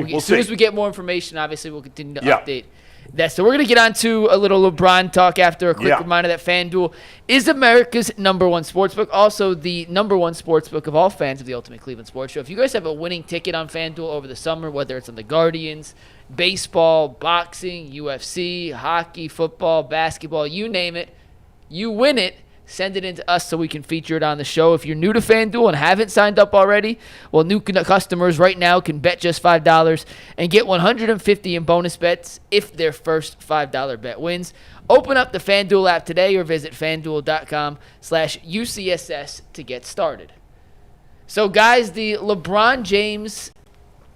As soon as we get more information, obviously we'll continue to update that. So we're going to get on to a little LeBron talk after a quick reminder that FanDuel is America's #1 sportsbook, also the #1 sportsbook of all fans of the Ultimate Cleveland Sports Show. If you guys have a winning ticket on FanDuel over the summer, whether it's on the Guardians, baseball, boxing, UFC, hockey, football, basketball, you name it, you win it. Send it in to us so we can feature it on the show. If you're new to FanDuel and haven't signed up already, well, new customers right now can bet just $5 and get $150 in bonus bets if their first $5 bet wins. Open up the FanDuel app today or visit FanDuel.com/UCSS to get started. So, guys, the LeBron James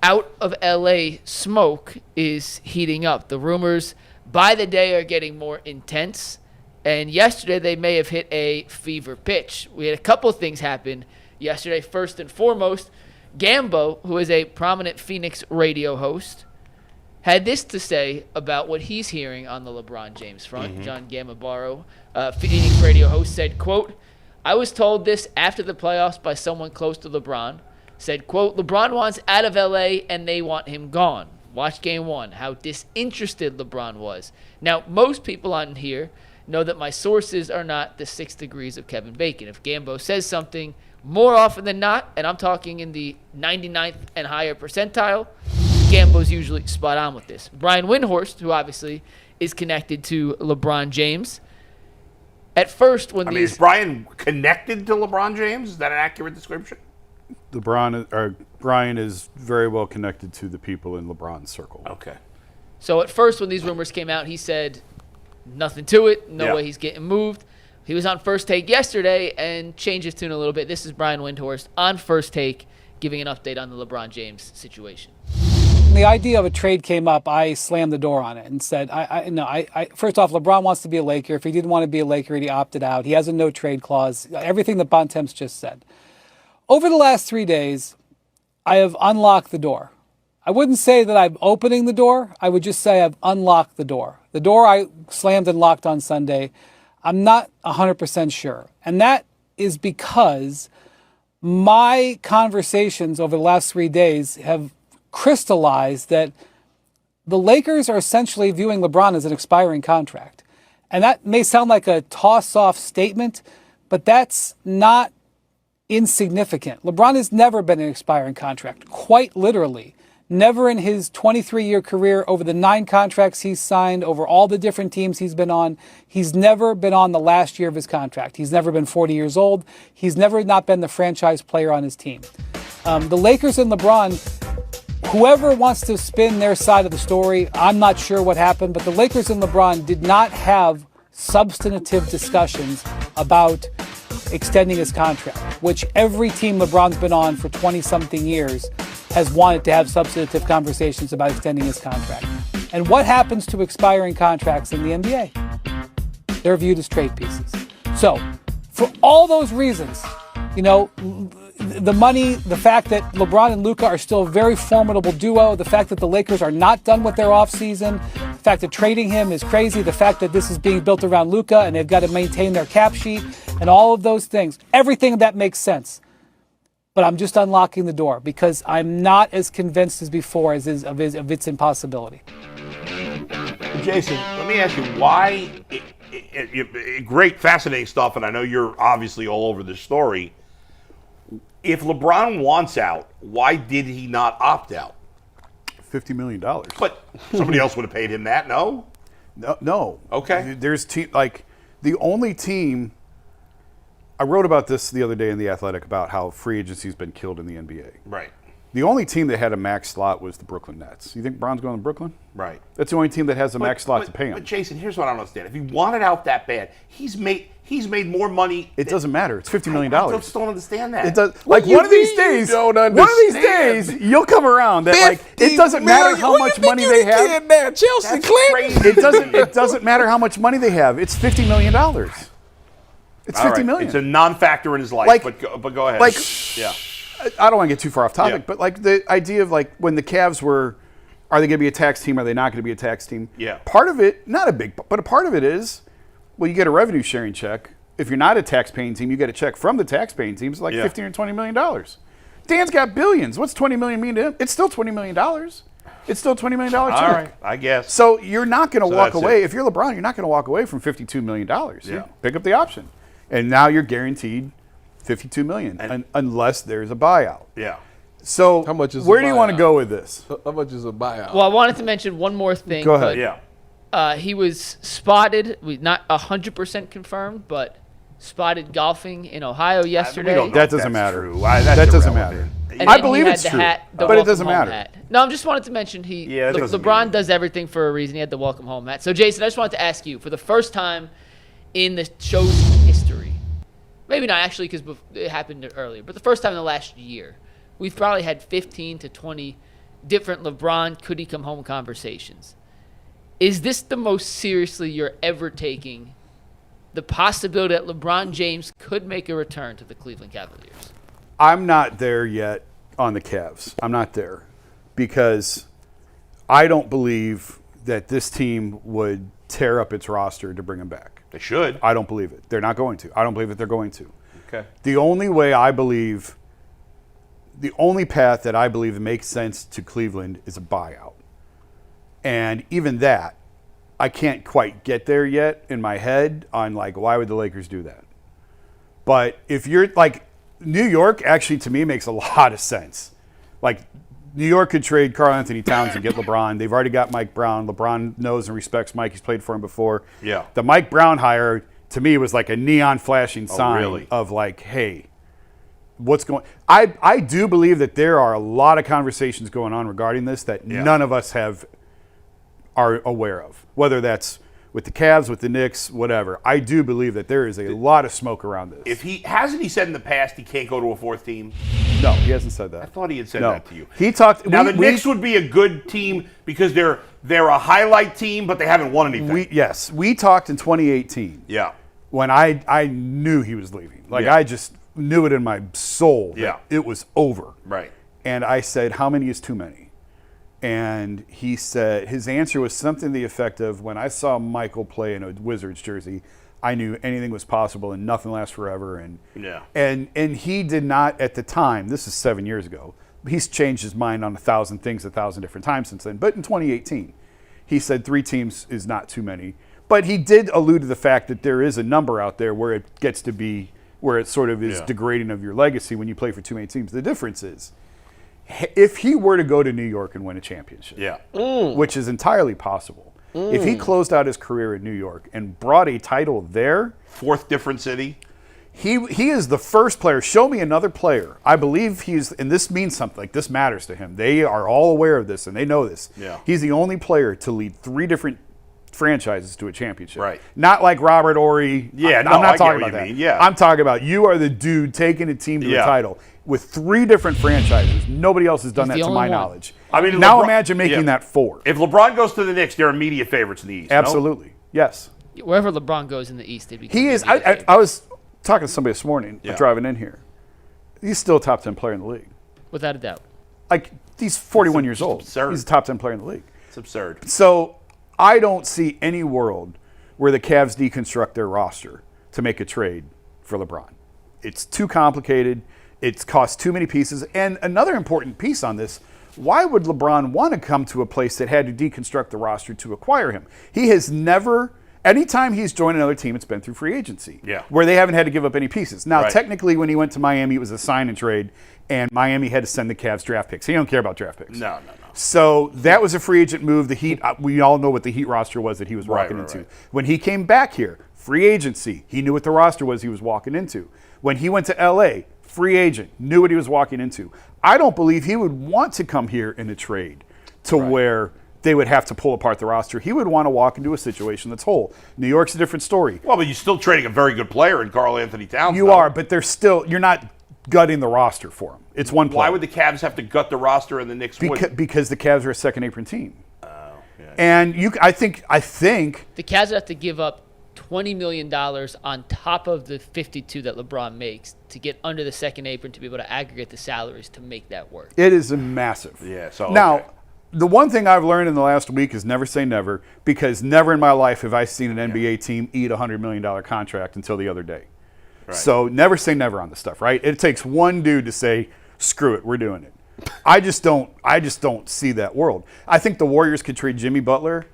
out of LA smoke is heating up. The rumors by the day are getting more intense. And yesterday, they may have hit a fever pitch. We had a couple of things happen yesterday. First and foremost, Gambo, who is a prominent Phoenix radio host, had this to say about what he's hearing on the LeBron James front. John Gambaro, Phoenix radio host, said, quote, "I was told this after the playoffs by someone close to LeBron. Said, quote, LeBron wants out of L.A. and they want him gone. Watch game one, how disinterested LeBron was. Now, most people on here know that my sources are not the 6 degrees of Kevin Bacon. If Gambo says something more often than not, and I'm talking in the 99th and higher percentile, Gambo's usually spot on with this." Brian Windhorst, who obviously is connected to LeBron James, at first when is Brian connected to LeBron James? Is that an accurate description? Brian is very well connected to the people in LeBron's circle. Okay. So at first when these rumors came out, he said nothing to it. No way he's getting moved. He was on First Take yesterday and changed his tune a little bit. This is Brian Windhorst on First Take giving an update on the LeBron James situation. When the idea of a trade came up, I slammed the door on it and said, first off, LeBron wants to be a Laker. If he didn't want to be a Laker, he opted out. He has a no-trade clause. Everything that Bontemps just said. Over the last 3 days, I have unlocked the door. I wouldn't say that I'm opening the door. I would just say I've unlocked the door. The door I slammed and locked on Sunday, I'm not 100% sure. And that is because my conversations over the last 3 days have crystallized that the Lakers are essentially viewing LeBron as an expiring contract. And that may sound like a toss-off statement, but that's not insignificant. LeBron has never been an expiring contract, quite literally. Never in his 23-year career, over the 9 contracts he's signed, over all the different teams he's been on, he's never been on the last year of his contract. He's never been 40 years old. He's never not been the franchise player on his team. The Lakers and LeBron, whoever wants to spin their side of the story, I'm not sure what happened, but the Lakers and LeBron did not have substantive discussions about extending his contract, which every team LeBron's been on for 20-something years has wanted to have substantive conversations about extending his contract. And what happens to expiring contracts in the NBA? They're viewed as trade pieces. So, for all those reasons, the money, the fact that LeBron and Luka are still a very formidable duo, the fact that the Lakers are not done with their offseason, the fact that trading him is crazy, the fact that this is being built around Luka and they've got to maintain their cap sheet, and all of those things, everything that makes sense. But I'm just unlocking the door because I'm not as convinced as before of its impossibility. Jason, let me ask you why. Great, fascinating stuff, and I know you're obviously all over this story. If LeBron wants out, why did he not opt out? $50 million. But somebody else would have paid him that, no? No. Okay. There's the only team. I wrote about this the other day in The Athletic about how free agency's been killed in the NBA. Right. The only team that had a max slot was the Brooklyn Nets. You think Bron's going to Brooklyn? Right. That's the only team that has a max slot to pay him. But Jason, here's what I don't understand. If he wanted out that bad, he's made more money. It doesn't matter. It's $50 million. I just don't understand that. It does. Like one of these days, you'll come around that it doesn't matter how much money they have. Chelsea Clinton. It doesn't matter how much money they have. It's $50 million. It's $50 million. It's a non-factor in his life, but go ahead. I don't want to get too far off topic, but the idea of when the Cavs were, are they going to be a tax team? Are they not going to be a tax team? Yeah. Part of it, not a big, but a part of it is, you get a revenue sharing check. If you're not a tax-paying team, you get a check from the tax-paying teams like $15 or $20 million. Dan's got billions. What's $20 million mean to him? It's still $20 million. It's still a $20 million check. All right, I guess. So you're not going to So walk that's away. it. If you're LeBron, you're not going to walk away from $52 million. Yeah. You pick up the option. And now you're guaranteed $52 million unless there's a buyout. Yeah. So How much is a where do you want to buyout? go with this? How much is a buyout? Well, I wanted to mention one more thing. Go ahead. Yeah. He was spotted, not 100% confirmed, but spotted golfing in Ohio yesterday. We don't know That if doesn't that's matter. true. That doesn't irrelevant. matter. And I then believe he had it's the true, hat, the but it welcome doesn't home matter. hat. No, I just wanted to mention That doesn't LeBron mean- does everything for a reason. He had the welcome home hat. So, Jason, I just wanted to ask you, for the first time in the show's history, maybe not actually because it happened earlier, but the first time in the last year, we've probably had 15 to 20 different LeBron could he come home conversations. Is this the most seriously you're ever taking the possibility that LeBron James could make a return to the Cleveland Cavaliers? I'm not there yet on the Cavs. I'm not there because I don't believe that this team would tear up its roster to bring him back. They should. I don't believe it. They're not going to. I don't believe that they're going to. Okay. The only path that I believe makes sense to Cleveland is a buyout. And even that, I can't quite get there yet in my head on why would the Lakers do that? But if you're New York actually to me makes a lot of sense. New York could trade Karl Anthony Towns and get LeBron. They've already got Mike Brown. LeBron knows and respects Mike. He's played for him before. Yeah. The Mike Brown hire to me was like a neon flashing sign really? of hey, what's going I do believe that there are a lot of conversations going on regarding this that none of us are aware of, whether that's with the Cavs, with the Knicks, whatever. I do believe that there is a lot of smoke around this. If he hasn't he said in the past he can't go to a fourth team? No, he hasn't said that. I thought he had said No. that to you. He talked. Now the Knicks would be a good team because they're a highlight team, but they haven't won anything. Yes, we talked in 2018. Yeah. When I knew he was leaving. Yeah. I just knew it in my soul that Yeah. it was over. Right. And I said, how many is too many? And he said, his answer was something to the effect of, when I saw Michael play in a Wizards jersey, I knew anything was possible and nothing lasts forever. And he did not at the time, this is 7 years ago, he's changed his mind on 1,000 things 1,000 different times since then. But in 2018, he said 3 teams is not too many. But he did allude to the fact that there is a number out there where it gets to be, where it sort of is degrading of your legacy when you play for too many teams. The difference is, if he were to go to New York and win a championship, which is entirely possible, if he closed out his career in New York and brought a title there, Fourth different city. he is the first player. Show me another player. I believe he's, and this means something, this matters to him. They are all aware of this and they know this. Yeah. He's the only player to lead 3 different franchises to a championship. Right. Not like Robert Ory. Yeah, I'm no, I not get talking what about you that. mean, yeah. I'm talking about you are the dude taking a team to a title with 3 different franchises. Nobody else has done He's that the to my only one. knowledge. I mean, now LeBron- imagine making that 4. If LeBron goes to the Knicks, they're immediate favorites in the East. no? Absolutely. Yes. Wherever LeBron goes in the East, they become He is. immediate favorites. I was talking to somebody this morning Yeah. driving in here. He's still a top 10 player in the league. Without a doubt. He's 41 years old. absurd. He's a top 10 player in the league. It's absurd. So I don't see any world where the Cavs deconstruct their roster to make a trade for LeBron. It's too complicated. It's cost too many pieces. And another important piece on this, why would LeBron want to come to a place that had to deconstruct the roster to acquire him? He has never, anytime he's joined another team, it's been through free agency, where they haven't had to give up any pieces. Now, technically, when he went to Miami, it was a sign and trade, and Miami had to send the Cavs draft picks. He don't care about draft picks. No. So that was a free agent move. The Heat, we all know what the Heat roster was that he was walking into. Right. When he came back here, free agency, he knew what the roster was he was walking into. When he went to LA, free agent, knew what he was walking into. I don't believe he would want to come here in a trade to where they would have to pull apart the roster. He would want to walk into a situation that's whole. New York's a different story. Well, but you're still trading a very good player in Karl Anthony Towns. You are, but you're not gutting the roster for him. It's one player. Why would the Cavs have to gut the roster and the Knicks wouldn't? Because the Cavs are a second apron team. And I think The Cavs would have to give up $20 million on top of the 52 that LeBron makes to get under the second apron to be able to aggregate the salaries to make that work. it is massive. Yeah, so, now, okay. the one thing I've learned in the last week is never say never, because never in my life have I seen an NBA team eat a $100 million contract until the other day. Right. So never say never on this stuff, right? It takes one dude to say, screw it, we're doing it. I just don't see that world. I think the Warriors could trade Jimmy Butler,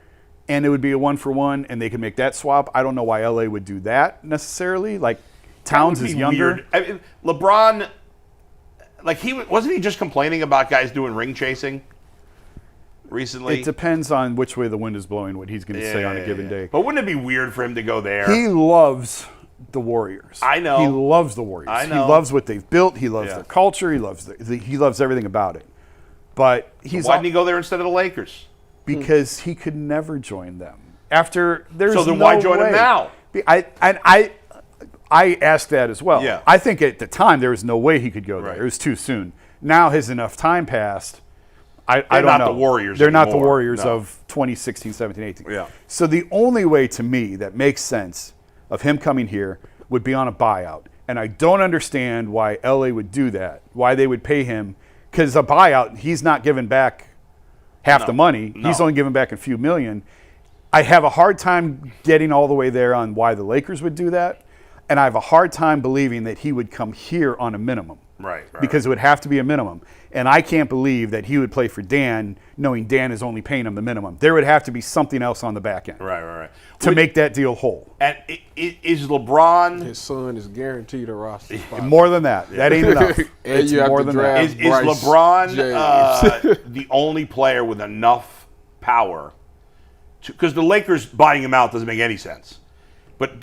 and it would be a 1-for-1, and they could make that swap. I don't know why LA would do that necessarily. Like Towns is younger. Weird. I mean, LeBron, like wasn't he just complaining about guys doing ring chasing recently? It depends on which way the wind is blowing, what he's going to say on a given day. But wouldn't it be weird for him to go there? He loves the Warriors. I know. He loves the Warriors. I know. He loves what they've built. He loves their culture. He loves he loves everything about it. But why didn't he go there instead of the Lakers? Because he could never join them. After there's so then no why join way. him now? I asked that as well. Yeah. I think at the time there was no way he could go there. Right. It was too soon. Now has enough time passed. I don't not know. the Warriors They're not the anymore. Warriors No. of 2016, 17, 18. Yeah. So the only way to me that makes sense of him coming here would be on a buyout. And I don't understand why LA would do that, why they would pay him. Because a buyout, he's not giving back half the money. No. He's only giving back a few million. I have a hard time getting all the way there on why the Lakers would do that. And I have a hard time believing that he would come here on a minimum. Right. Because it would have to be a minimum. And I can't believe that he would play for Dan knowing Dan is only paying him the minimum. There would have to be something else on the back end Right. to make that deal whole. And is LeBron... His son is guaranteed a roster spot. More than that. That ain't enough. And It's you have more to than draft that. Is Bryce LeBron the only player with enough power? Because the Lakers buying him out doesn't make any sense. But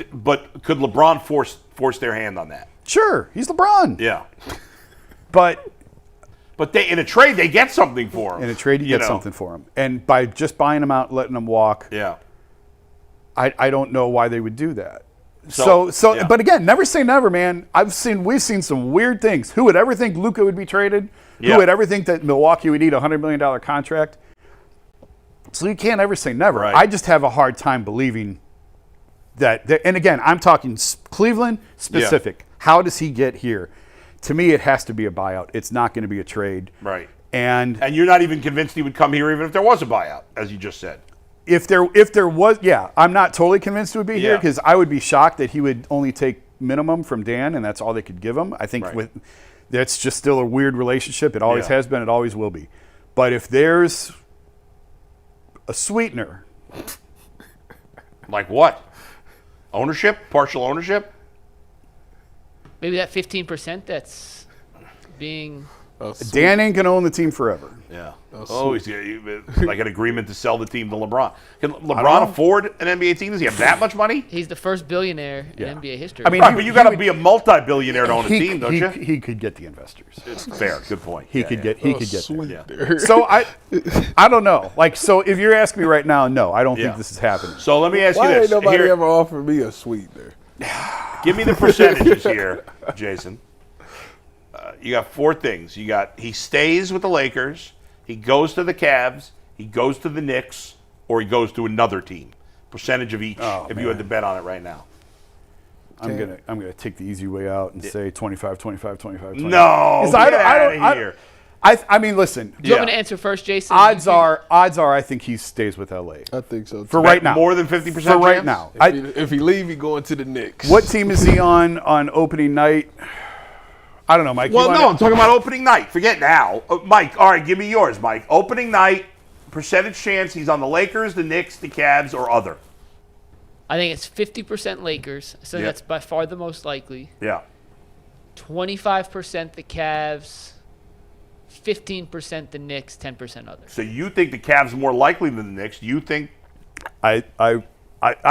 could LeBron force their hand on that? Sure, he's LeBron. Yeah. But they in a trade they get something for him. in a trade, you get something for him. And by just buying him out, letting him walk, Yeah. I don't know why they would do that. So, So, yeah. but again, never say never, man. We've seen some weird things. Who would ever think Luka would be traded? Yeah. Who would ever think that Milwaukee would need a $100 million contract? So you can't ever say never. Right. I just have a hard time believing that. And again, I'm talking Cleveland specific. How does he get here? To me, it has to be a buyout. It's not going to be a trade. Right. And And you're not even convinced he would come here even if there was a buyout, as you just said. if there was, I'm not totally convinced it would be here Yeah. because I would be shocked that he would only take minimum from Dan, and that's all they could give him. I think Right. that's just still a weird relationship. It always Yeah. has been. It always will be. But if there's a sweetener, Like what? Ownership? Partial ownership? Maybe that 15% that's being. Dan ain't gonna own the team forever. Yeah. Oh, He's like an agreement to sell the team to LeBron. Can know. LeBron afford an NBA team? Does he have that much money? He's the first billionaire Yeah. in NBA history. I mean, Right, but you got to be a multi-billionaire to own a team, don't you? He could get the investors. It's fair. Good point. He Yeah, could yeah. get. He could get. sweet There. there. So I don't know. Like, so if you're asking me right now, no, I don't Yeah. think this is happening. So let me ask Why you ain't this. nobody Here, ever offered me a suite there? give me the percentages here, Jason. You got four things. He stays with the Lakers, he goes to the Cavs, he goes to the Knicks, or he goes to another team. Percentage of each, if you had to bet on it right now. I'm gonna take the easy way out and say 25, 25, 25, 25. No, 'Cause get outta here. I mean, listen. Do you Yeah. want me to answer first, Jason? Odds are, I think he stays with LA I think so. Too. for right now. More than 50% for right chance? now. If he leave, he going to the Knicks. What team is he on opening night? I don't know, Mike. Well, no, I'm talking about opening night. Forget now. Mike, all right, give me yours, Mike. Opening night, percentage chance he's on the Lakers, the Knicks, the Cavs, or other. I think it's 50% Lakers, so Yeah. that's by far the most likely. Yeah. 25% the Cavs, 15% the Knicks, 10% others. So you think the Cavs are more likely than the Knicks? You think I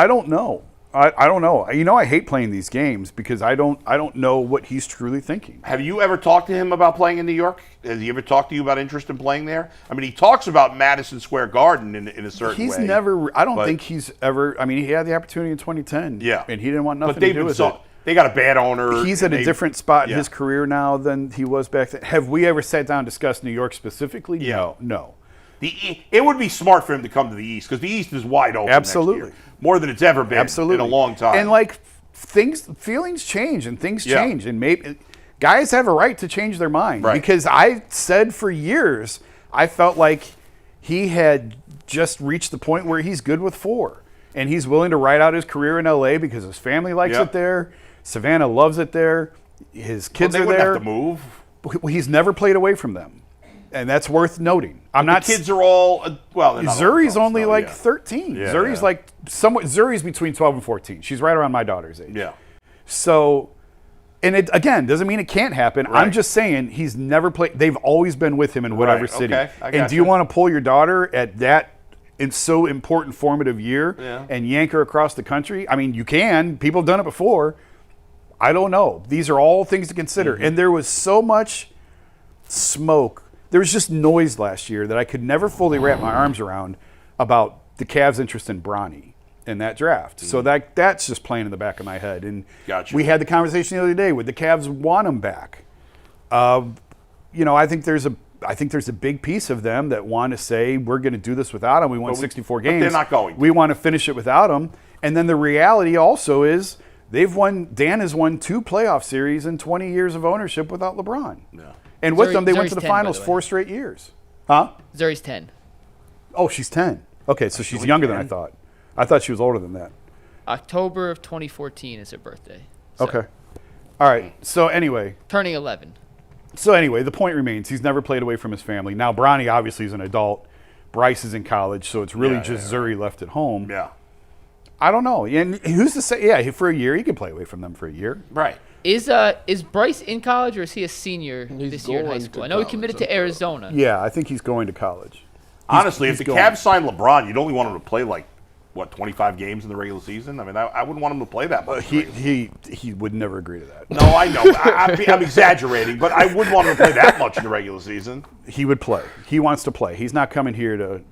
don't know. I don't know. You know, I hate playing these games because I don't know what he's truly thinking. Have you ever talked to him about playing in New York? Has he ever talked to you about interest in playing there? I mean, he talks about Madison Square Garden in a certain He's way. never. I don't but- think he's ever. I mean, he had the opportunity in 2010. Yeah. and he didn't want nothing But to they've do been with it. they got a bad owner. He's at and a different spot in yeah. his career now than he was back then. Have we ever sat down and discussed New York specifically? Yeah. No. It would be smart for him to come to the East because the East is wide open. Absolutely. Next year, more than it's ever been Absolutely. in a long time. And like feelings change and things Yeah. change, and maybe guys have a right to change their mind. Right. Because I said for years I felt like he had just reached the point where he's good with 4, and he's willing to ride out his career in LA because his family likes Yeah. it there. Savannah loves it there. His kids they are wouldn't there. have to move. He's never played away from them. And that's worth noting. I'm not. The kids are all well. They're not all Zuri's adults, only though, like yeah. 13. Yeah, Zuri's yeah. like somewhat. Zuri's between 12 and 14. She's right around my daughter's age. Yeah. So, and it again doesn't mean it can't happen. Right. I'm just saying he's never played. They've always been with him in whatever Right, city. okay, I And do gotcha. you want to pull your daughter at that in so important formative year and yank her across the country? I mean, you can. People have done it before. I don't know. These are all things to consider. Mm-hmm. And there was so much smoke. There was just noise last year that I could never fully wrap my arms around about the Cavs' interest in Bronny in that draft. So that's just playing in the back of my head. And Gotcha. we had the conversation the other day. Would the Cavs want him back? I think there's a big piece of them that want to say we're going to do this without him. We won 64 games. they're not going to. We want to finish it without him. And then the reality also is Dan has won 2 playoff series in 20 years of ownership without LeBron. Yeah. And with them, they went Zuri's to the 10, by finals the way. 4 straight years. Huh? Zuri's 10. Oh, she's 10. Okay, so she's younger than I thought. I thought she was older than that. October of 2014 is her birthday. So, Okay. All right. So anyway, Turning 11. the point remains he's never played away from his family. Now, Bronny obviously is an adult. Bryce is in college, so it's really just Zuri left at home. Yeah. I don't know. And who's to say? Yeah, for a year he could play away from them for a year. Right. Is Bryce in college or is he a senior this year in high going school? to I know he college, committed I to thought. Arizona. Yeah, I think he's going to college. Honestly, if he's the going. Cavs signed LeBron, you'd only want him to play 25 games in the regular season? I mean, I wouldn't want him to play that much. He would never agree to that. No, I know. I'm exaggerating, but I wouldn't want him to play that much in the regular season. He would play. He wants to play. He's not coming here to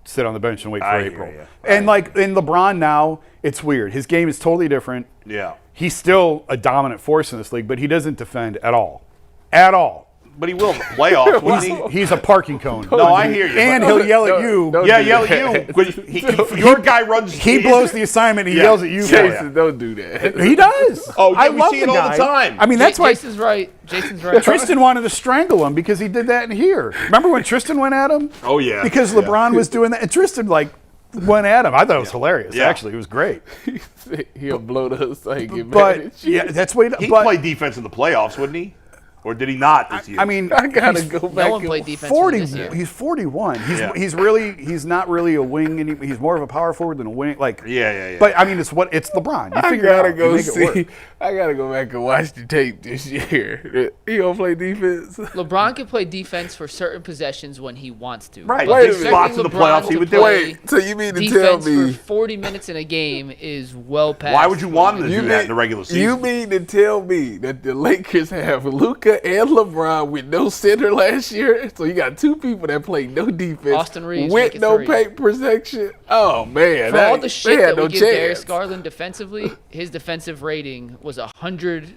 sit on the bench and wait for I hear April. ya. And in LeBron now, it's weird. His game is totally different. Yeah. He's still a dominant force in this league, but he doesn't defend at all. At all. But he will in the playoffs, wouldn't he? He's a parking cone. No, I hear you. And but- he'll yell at you. Yeah, yell at you. But your guy runs. He blows the assignment. He Yeah. yells at you. Jason, don't do that. He does. Oh, yeah, I we love see the it all guy. the time. I mean, that's why Jason's right. Jason's right. Tristan wanted to strangle him because he did that in here. Remember when Tristan went at him? Oh, yeah. Because Yeah. LeBron was doing that, and Tristan went at him. I thought it was hilarious. Yeah. Actually, it was great. He'll blow the assignment. But yeah, that's way. He But played defense in the playoffs, wouldn't he? Or did he not this year? I mean, I gotta he's go back. No one and- played defense for 40. this year. He's 41. Yeah. He's not really a wing. He's more of a power forward than a wing. Yeah. But I mean, it's LeBron. You I figure it gotta out. You go make it see. work. I gotta go back and watch the tape this year. He don't play defense. LeBron can play defense for certain possessions when he wants to. Right. But Wait a Big minute. spots in the expecting LeBron playoffs, he to would do it. play Wait, so you mean to tell defense me? for 40 minutes in a game is well past. Why would you want him to You do that mean- in the regular season? You mean to tell me that the Lakers have Luka and LeBron with no center last year? So you got 2 people that play no defense Austin Reeves with make it no 3. paint protection. Oh man, For all the shit that we no give chance. Darius Garland defensively, his defensive rating was 100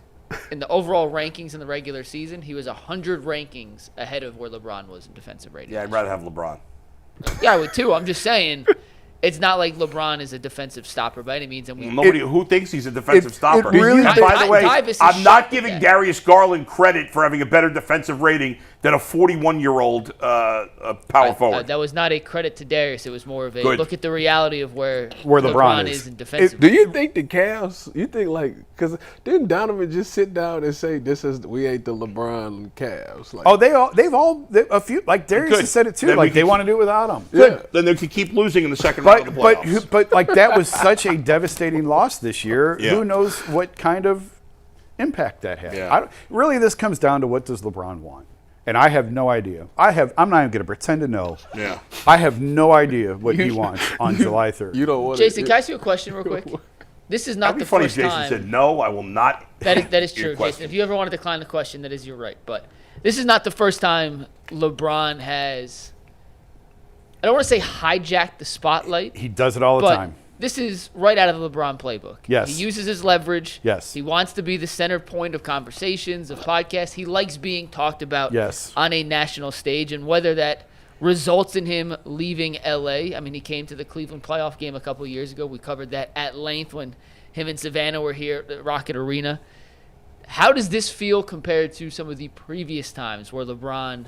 in the overall rankings in the regular season. He was 100 rankings ahead of where LeBron was in defensive rating. Yeah, I'd rather have LeBron. Yeah, I would too. I'm just saying, it's not like LeBron is a defensive stopper by any means. And we Nobody who thinks he's a defensive it stopper. really- And by the way, Tyvus is I'm not shocked giving at that. Darius Garland credit for having a better defensive rating than a 41-year-old power forward. that was not a credit to Darius. It was more of a Good. look at the reality of where LeBron is is. in defensive. Do you think the Cavs? You think because didn't Donovan just sit down and say we ain't the LeBron Cavs? Like, Oh, a few like Darius Good. has said it too. Then Like we they can- want to do it without him. yeah. Then they could keep losing in the second round of the playoffs. But like that was such a devastating loss this year. Yeah. Who knows what kind of impact that had? Yeah. Really, this comes down to what does LeBron want, and I have no idea. I'm not even going to pretend to know. Yeah. I have no idea what he wants on July 3rd. You don't want Jason, can I ask you a question real quick? This is not That'd be the funny if first Jason time. said, no, I will not. That is your true, Jason. question. If you ever want to decline the question, that is your right. But this is not the first time LeBron has, I don't want to say hijacked the spotlight, He does it all the but time. this is right out of the LeBron playbook. Yes. He uses his leverage. Yes. He wants to be the center point of conversations, of podcasts. He likes being talked about Yes. on a national stage, and whether that results in him leaving L.A. I mean, he came to the Cleveland playoff game a couple of years ago. We covered that at length when him and Savannah were here at the Rocket Arena. How does this feel compared to some of the previous times where LeBron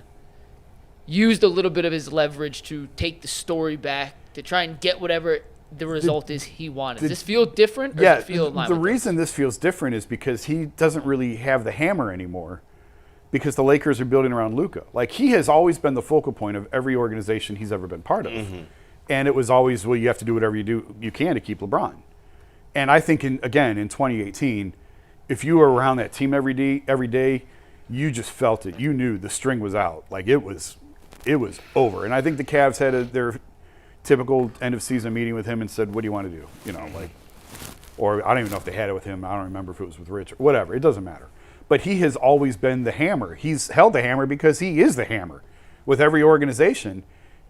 used a little bit of his leverage to take the story back, to try and get whatever the result is he wanted? Does this feel different, or Yeah, does it feel in line the with reason this feels different is because he doesn't really have the hammer anymore. because the Lakers are building around Luka. Like, he has always been the focal point of every organization he's ever been part of. And it was always, well, you have to do whatever you can to keep LeBron. And I think, in 2018, if you were around that team every day, you just felt it. You knew the string was out. Like, it was over. And I think the Cavs had their typical end-of-season meeting with him and said, what do you want to do? You know, like, or I don't even know if they had it with him. I don't remember if it was with Rich or whatever. It doesn't matter. But he has always been the hammer. He's held the hammer because he is the hammer with every organization.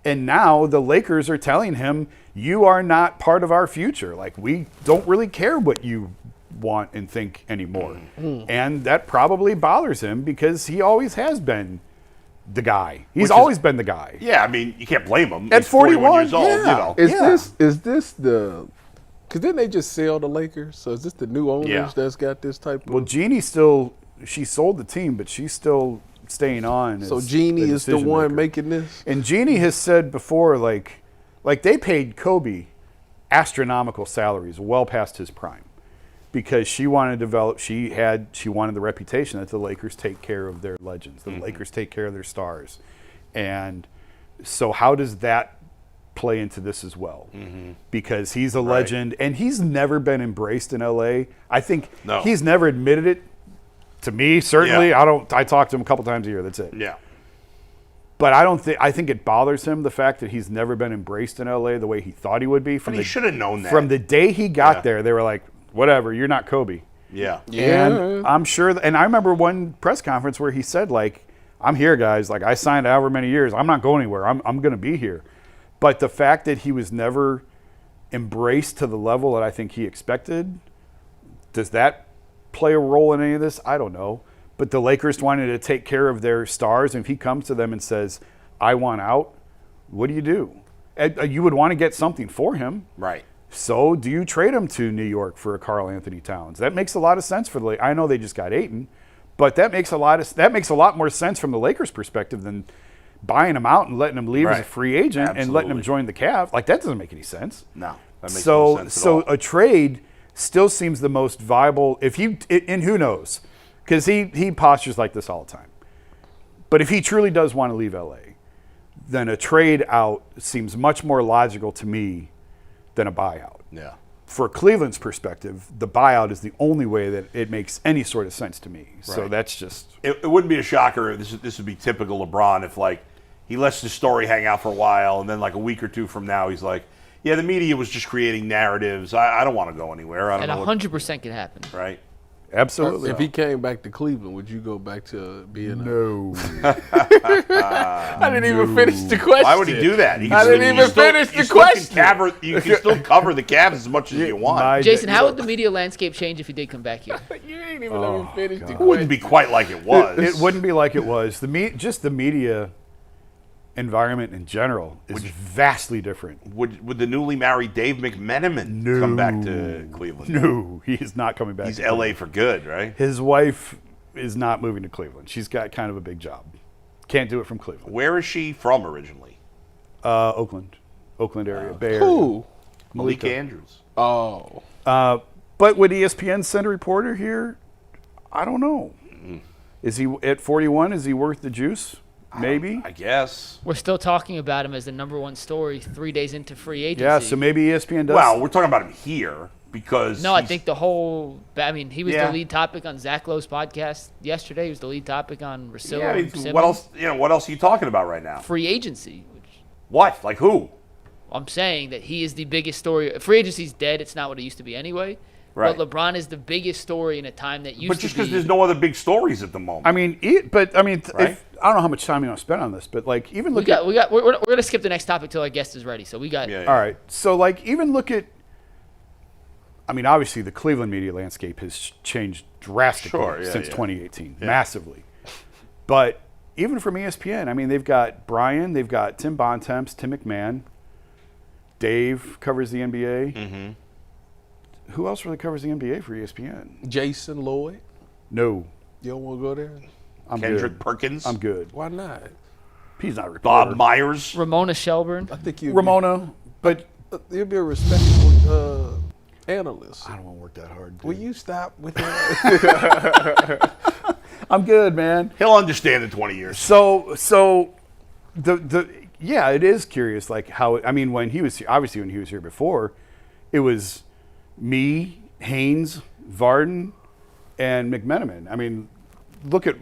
And now the Lakers are telling him, you are not part of our future. Like, we don't really care what you want and think anymore. And that probably bothers him because he always has been the guy. He's always been the guy. Yeah, I mean, you can't blame him. At He's 41 years old, yeah. you know. Is this the? Because didn't they just sell the Lakers? So is this the new owners that's got this type of? Well, Jeannie she sold the team, but she's still staying on. So as Jeannie the is the decision one maker. making this. And Jeannie has said before, like they paid Kobe astronomical salaries well past his prime because she wanted to develop. She wanted the reputation that the Lakers take care of their legends. The Lakers take care of their stars. And so how does that play into this as well? Because he's a legend and he's never been embraced in LA. I think he's never admitted it to me, certainly. Yeah. I talk to him a couple times a year, that's it. Yeah. But I think it bothers him, the fact that he's never been embraced in LA the way he thought he would be. But he should have known that. From the day he got there, they were like, whatever, you're not Kobe. Yeah. And I'm sure, and I remember one press conference where he said, like, I'm here, guys. Like, I signed however many years. I'm not going anywhere. I'm going to be here. But the fact that he was never embraced to the level that I think he expected, does that play a role in any of this? I don't know. But the Lakers wanted to take care of their stars, and if he comes to them and says, I want out, what do? You would want to get something for him. Right. So do you trade him to New York for a Karl Anthony Towns? That makes a lot of sense for the Lakers. I know they just got Ayton, but that makes a lot more sense from the Lakers' perspective than buying him out and letting him leave as a free agent and letting him join the Cavs. Like, that doesn't make any sense. No, that makes no sense at all. So a trade still seems the most viable. And who knows? Because he postures like this all the time. But if he truly does want to leave LA, then a trade out seems much more logical to me than a buyout. Yeah. For Cleveland's perspective, the buyout is the only way that it makes any sort of sense to me. Right. So that's just... It wouldn't be a shocker. This would be typical LeBron if, like, he lets the story hang out for a while, and then, like, a week or two from now, he's like, yeah, the media was just creating narratives. I don't want to go anywhere. I don't know. And 100% can happen. Right. Absolutely. If he came back to Cleveland, would you go back to being No. I didn't even finish the question. Why would he do that? I didn't even finish the question. You can still cover the Cavs as much as you want. Jason, how would the media landscape change if he did come back here? You ain't even let me finish the It question. wouldn't be quite like it was. It wouldn't be like it was. Just the media environment in general is vastly different. Would the newly married Dave McMenamin come back to Cleveland? No, he is not coming back. He's LA for good, right? His wife is not moving to Cleveland. She's got kind of a big job. Can't do it from Cleveland. Where is she from originally? Oakland area. Bay Area. Who? Malika Andrews. Oh. But would ESPN send a reporter here? I don't know. Is he at 41? Is he worth the juice? Maybe. I guess. We're still talking about him as the #1 story 3 days into free agency. Yeah, so maybe ESPN does. Well, we're talking about him here because. No, I think the whole. I mean, he was Yeah. the lead topic on Zach Lowe's podcast yesterday. He was the lead topic on Russillo. Yeah, I mean, and Simmons. what else? What else are you talking about right now? Free agency. Which What? Like who? I'm saying that he is the biggest story. Free agency's dead. It's not what it used to be anyway. Right. But LeBron is the biggest story in a time that used But to just be. because there's no other big stories at the moment. I mean, Right? I don't know how much time you want to spend on this, but like even look at. We're gonna skip the next topic till our guest is ready. So we got. Yeah. All right, so like even look at. I mean, obviously the Cleveland media landscape has changed drastically since 2018, massively. But even from ESPN, I mean, they've got Brian, they've got Tim Bontemps, Tim McMahon, Dave covers the NBA. Mm-hmm. Who else really covers the NBA for ESPN? Jason Lloyd. No, You don't want to go there? I'm Kendrick good. Perkins. I'm good. Why not? He's not a reporter. Bob Myers. Ramona Shelburne. I think you. Ramona, but You'd be a respectable. analyst. I don't want to work that hard. Dude. Will you stop with that? I'm good, man. He'll understand in 20 years. So yeah, it is curious. Like how I mean, when he was here, obviously when he was here before, it was me, Haynes, Varden, and McMenamin. I mean, look at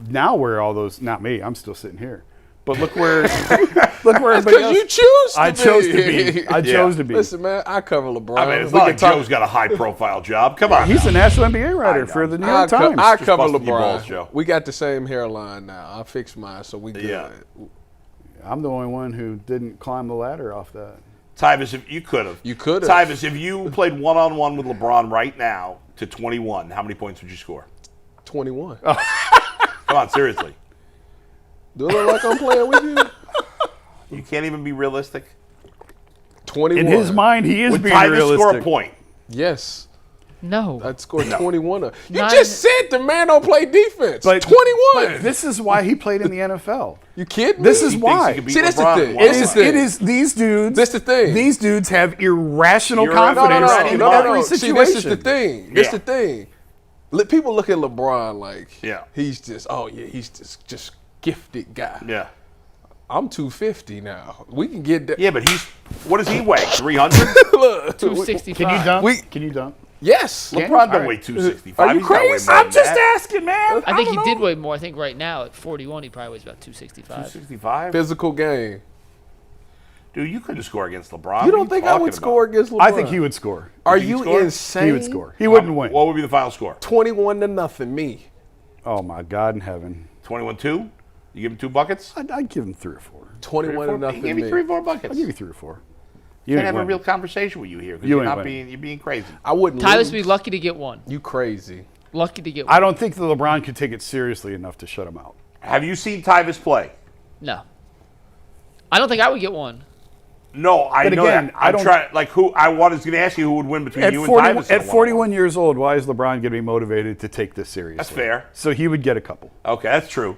now where all those. Not me. I'm still sitting here. But look where everybody else. You choose to I be. chose to be. I chose to be. Listen, man, I cover LeBron. I mean, it's not like Joe's got a high-profile job. Come on. He's a national NBA writer for the New York Times. I cover busting your balls, LeBron. Joe. We got the same hairline now. I fixed mine, so we good. Yeah. I'm the only one who didn't climb the ladder off that. Tyvus, if you could have. You could have. Tyvus, if you played one-on-one with LeBron right now to 21, how many points would you score? 21. Come on, seriously. Do it look like I'm playing with you? You can't even be realistic. 21. In his mind, he is Would being Tyvus realistic. score a point? Yes. No. I'd score 21. You Nine- just said the man don't play defense. But 21. But this is why he played in the NFL. You kidding This me? is He why. thinks he could beat See, that's the LeBron thing. one-on-one. It is these dudes. This the thing. These dudes have irrational You're confidence right. in No. every See, situation. this is the thing. This Yeah. the thing. People look at LeBron like Yeah. he's just he's just gifted guy. Yeah. I'm 250 now. We can get that. Yeah, but what does he weigh? 300? Look, 265. Can you dunk? We- Can you dunk? yes. LeBron don't All weigh right. 265. Are you He's gotta weigh crazy? more I'm than just that. asking, man. I think he don't did know. weigh more. I think right now at 41, he probably weighs about 265. 265? Physical game. Dude, you couldn't score against LeBron. You don't think I would score against LeBron? I think he would score. Are Think he'd you score? insane? He would score. He wouldn't win. What would be the final score? 21-0 me. Oh my God in heaven! 21-2? You give him 2 buckets? I'd give him 3 or 4. 21-0 He gave you me. 3 or 4 buckets. I'll give you 3 or 4. You can't ain't have a winning. real conversation with you here because You you're ain't not winning. you're being crazy. I wouldn't Tyvus lose. would be lucky to get one. You crazy. Lucky to get one. I don't think that LeBron could take it seriously enough to shut him out. Have you seen Tyvus play? No. I don't think I would get one. No, I But know again, that. I I'm don't- trying. Like who? I was going to ask you who would win between At, you 40, and Tyvus. in at a one-on-one. 41 years old, why is LeBron going to be motivated to take this seriously? That's fair. So he would get a couple. Okay, that's true.